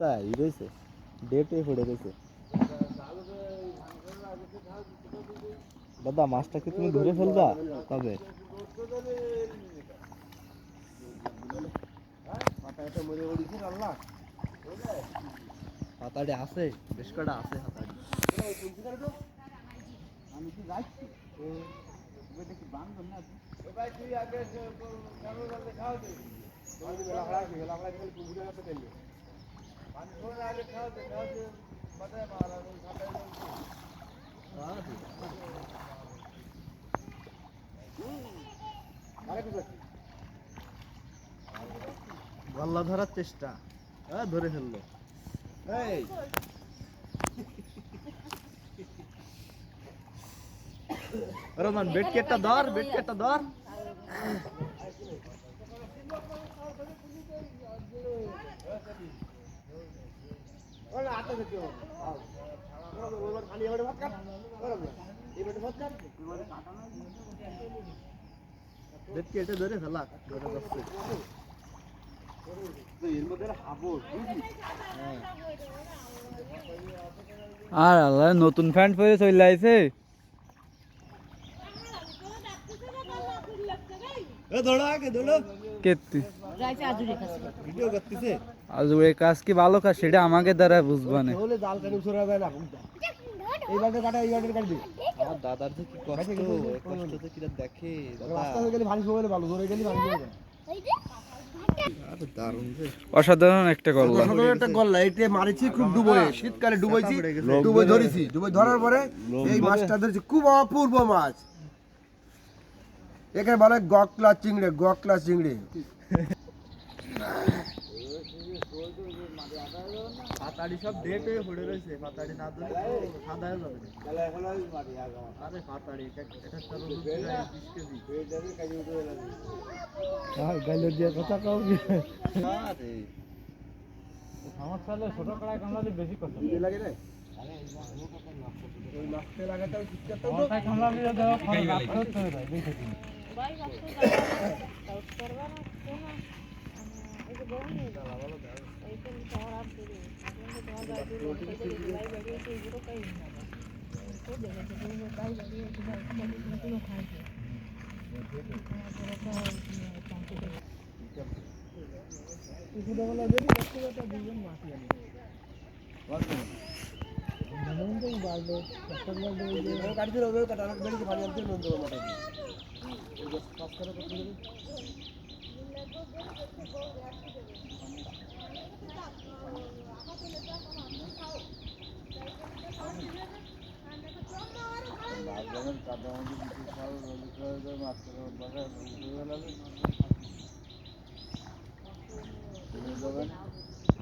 তাই রয়েছে ডেটে পড়ে রয়েছে। দাদা মাছটা কি তুমি ধরে ফেলবা কবে? হাতাড়ি আছে, বেশ কটা আছে হাতাড়ি। আমি কি যাচ্ছি দেখি বান্ধব না ভাই, তুই আগে খাওয়াতে গল্লা ধরার চেষ্টা, ধরে ফেললো। এই রোমান বেটকেটটা ধর, বেটকেটটা ধর। বেটকেটে ধরে ফেলা ধরে যাচ্ছে। আর আল্লাহ নতুন প্যান্ট পরে চলে আইছে। আজুরে কাজ কি ভালো কাজ সেটা আমাকে দ্বারা বুঝবা না। আমার দাদার যে কি কষ্ট, কষ্ট তো কিরা দেখে দাদা। অসাধারণ একটা গল্লা। গল্লা এটা মারিছি খুব ডুবোয়, শীতকালে ডুবাইছি, ডুবোয় ধরেছি, ডুবোয় ধরার পরে এই মাছটা ধরেছি, খুব অপূর্ব মাছ। এখানে বলে গকলা চিংড়ি, গকলা চিংড়ি। পাতাড়ি সব ডেট হয়ে পড়ে রয়েছে, পাতাড়ি না ধরে সাদা হয়ে যাবে। আরে পাতাড়ি এটা গাইলো দিয়ে কথা কও কি? আরে আমার সালে ছোট কড়াই কামড়ালে বেশি কষ্ট লাগে রে। ওই মাছতে লাগাটাও শিখতে তো ওটা কামড়ালে দাও ফল বাক্স হয়ে যায় দেখে তুমি ভাই বাক্স দাও করবা না কোন এই যে বড় নিয়ে দাও ভালো দাও এই তো শহর আর দিলে আপনাদের তোমার বাড়ি লাই বাড়ি আছে এগুলো কাই না তো দেখে তুমি কাই বাড়ি আছে না কোনো খাইছে কিছুটা বলা যদি ব্যক্তিগত দুজন মাটি আনি নন্দন বাড়বে কষ্ট লাগবে এই যে গাড়ি দিয়ে ওই কাটা বেড়ে পানি আনতে নন্দন মাটি এই যে পাস করে করতে হবে বাজারের কাদা মধ্যে কিছু খাও রোজ করে মাছ করে বাজার রোজ লাগে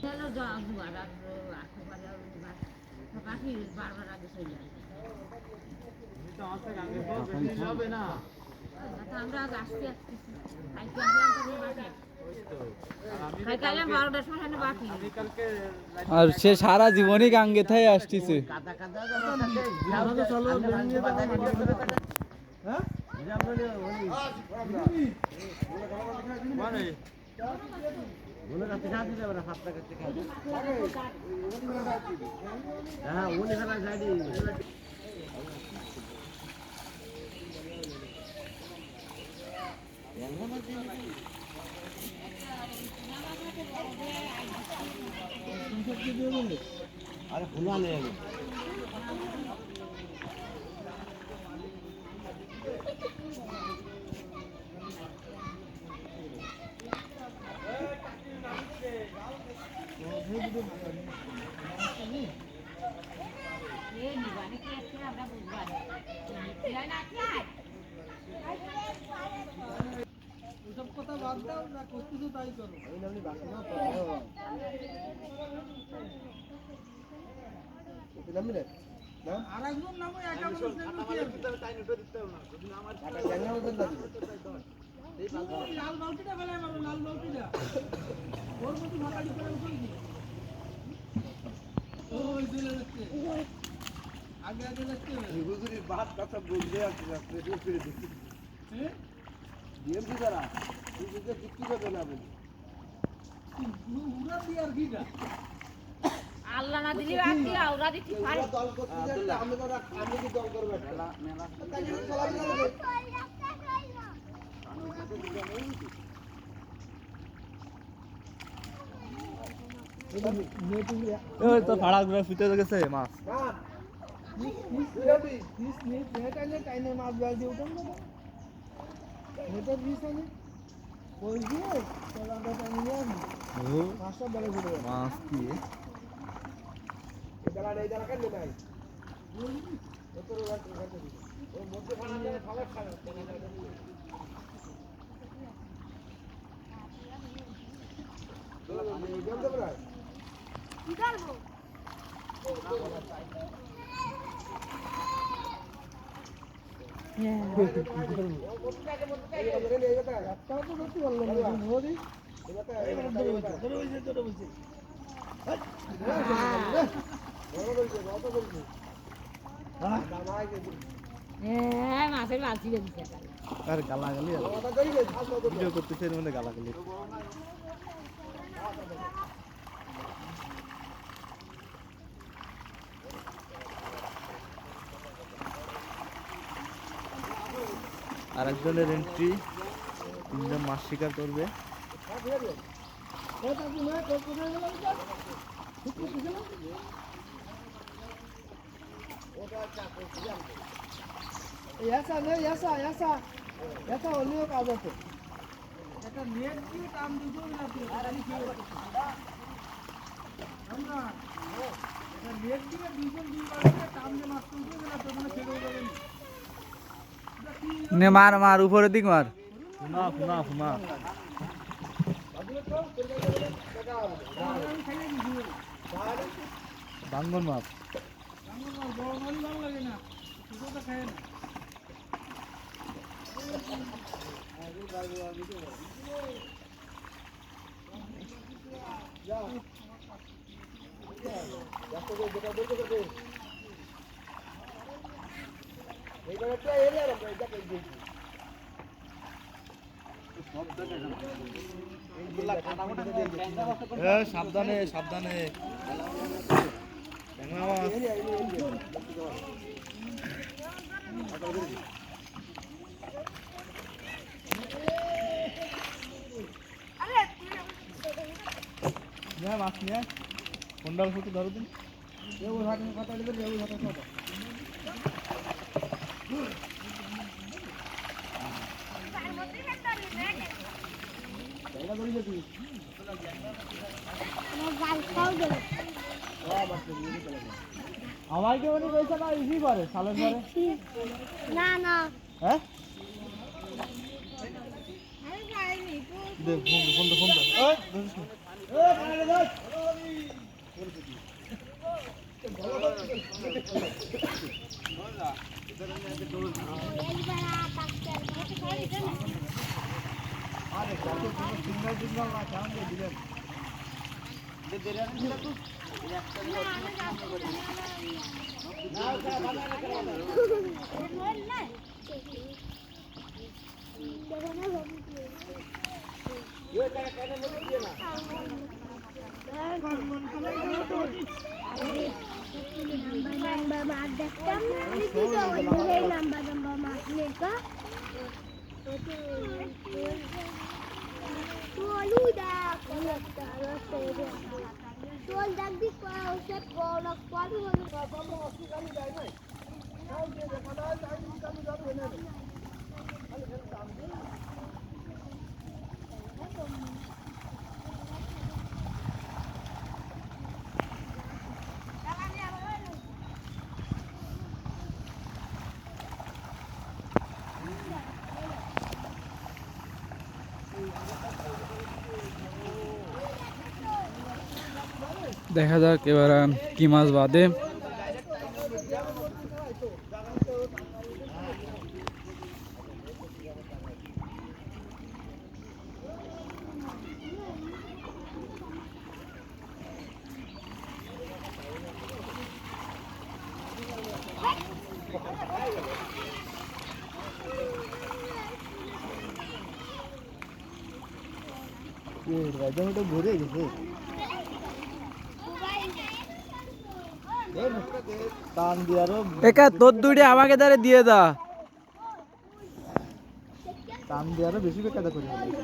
চলো যাও দুবার আর আশেপাশে পাখি বারবার আগে চলে যায় আমরা আগে আসতে আসতেছি আর সে সারা জীবনই গাঙ্গে থাই আসতেছে। আরে খোলা নেই ওসব কথা বাদ দাও না, করতেছো তাই করো। আর একজন নামে একা মানুষ লাল বালতিটা ফেলায় মারো, লাল বালতিটা ওর মতো মাথাটি করে উঠেছি ওই চলে যাচ্ছে আগে আগে যাচ্ছে হুজুরির বাদ কথা বলতে আসছে হ্যাঁ ডিএমপি দ্বারা হুজুরকে বিক্রি করবে না বলি উড়া দিয়ে আর কিটা মজা না দিলে আর কি ওরা দিতে পারে দল করতে যাচ্ছে আমি কি দল করব মেলা ওই তো ফাড়া ঘুরে ফিতে গেছে মাছ মাছ বেড় দিয়ে উঠান না নেটের বিষ আনে ওই দিয়ে তেলাটা টানি নিয়ে আসবি মাছটা বেড়ে ঘুরে মাছ কি বেলা নেই জানা কেন নাই তোর ওর মধ্যে খানা যায় খাবার খাবে মাছের বালতি দিচ্ছে আর গালাগালি ভিডিও করতেছে এর মধ্যে গালাগালি আর একজনের এন্ট্রি তিনজন মাছ শিকার করবে অন্য কাজ আছে একটা নেট দিয়ে কাম দুটো আমরা একটা নেট দিয়ে দুজন দুই পাশে কাম দিয়ে মাছ তুলতে গেলে তো মানে ছেড়ে যাবেন নে মার মার উপরের দিক মার ফুমা ফুমা ফুমা বাঙ্গন মাছ বড় মাছ ভালো লাগে না ছোটটা খায় না সাবধানে সাবধানে মাছ নিয়ে কোনটার ফুটে ধরো দিন আমাকে উনি কইছে না ইজি করে সালেন করে না না হ্যাঁ দে ফোন দে ওই ধরিস না ওই কানে ধর আরে কত সিঙ্গেল সিঙ্গেল না চান দিয়ে দিলেন দে দে রে তো Tôi đang đi qua xếp cô nó quá luôn. দেখা যাক এবার কি মাছ বাদে ঘুরে গেছে টান দিয়ে আরো একা তোর দুইটা আমাকে দাঁড়ে দিয়ে দা। টান দিয়ে আরো বেশি বেকায়দা করে ফেলে।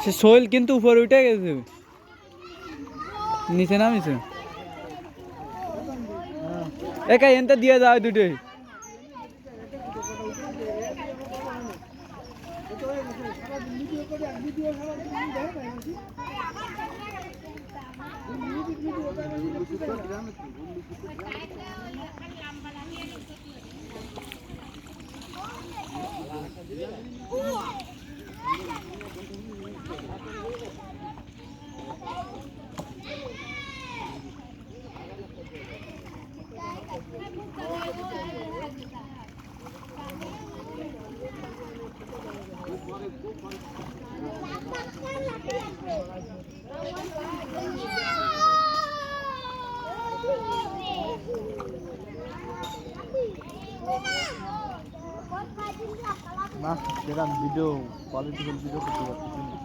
সে শৈল কিন্তু উপরে উঠে গেছে, নিচে নামিছে। একা এনতে দিয়ে দাও দুটোই। না সেরকম ভিডিও কোয়ালিটিফুল ভিডিও করতে পারতেছি না।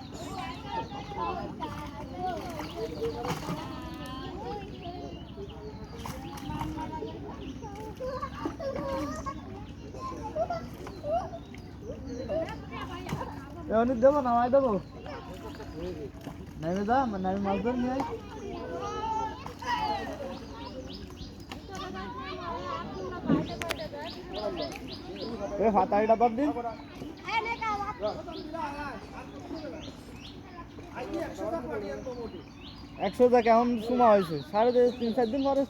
অনেক দেবো নামাই দেবো, নামে দা নামে মাছ ধরে নিয়ে আয়। হাতাড়িটা বাদ দিন। 100 কেমন সময় হয়েছে? 3.5-4 দিন পরে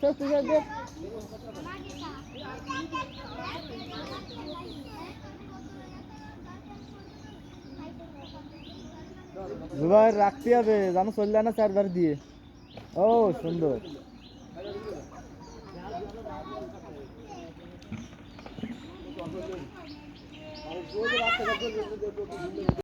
জুবাই রাখতে হবে জানো, চললে না 4 বার দিয়ে। ও সুন্দর।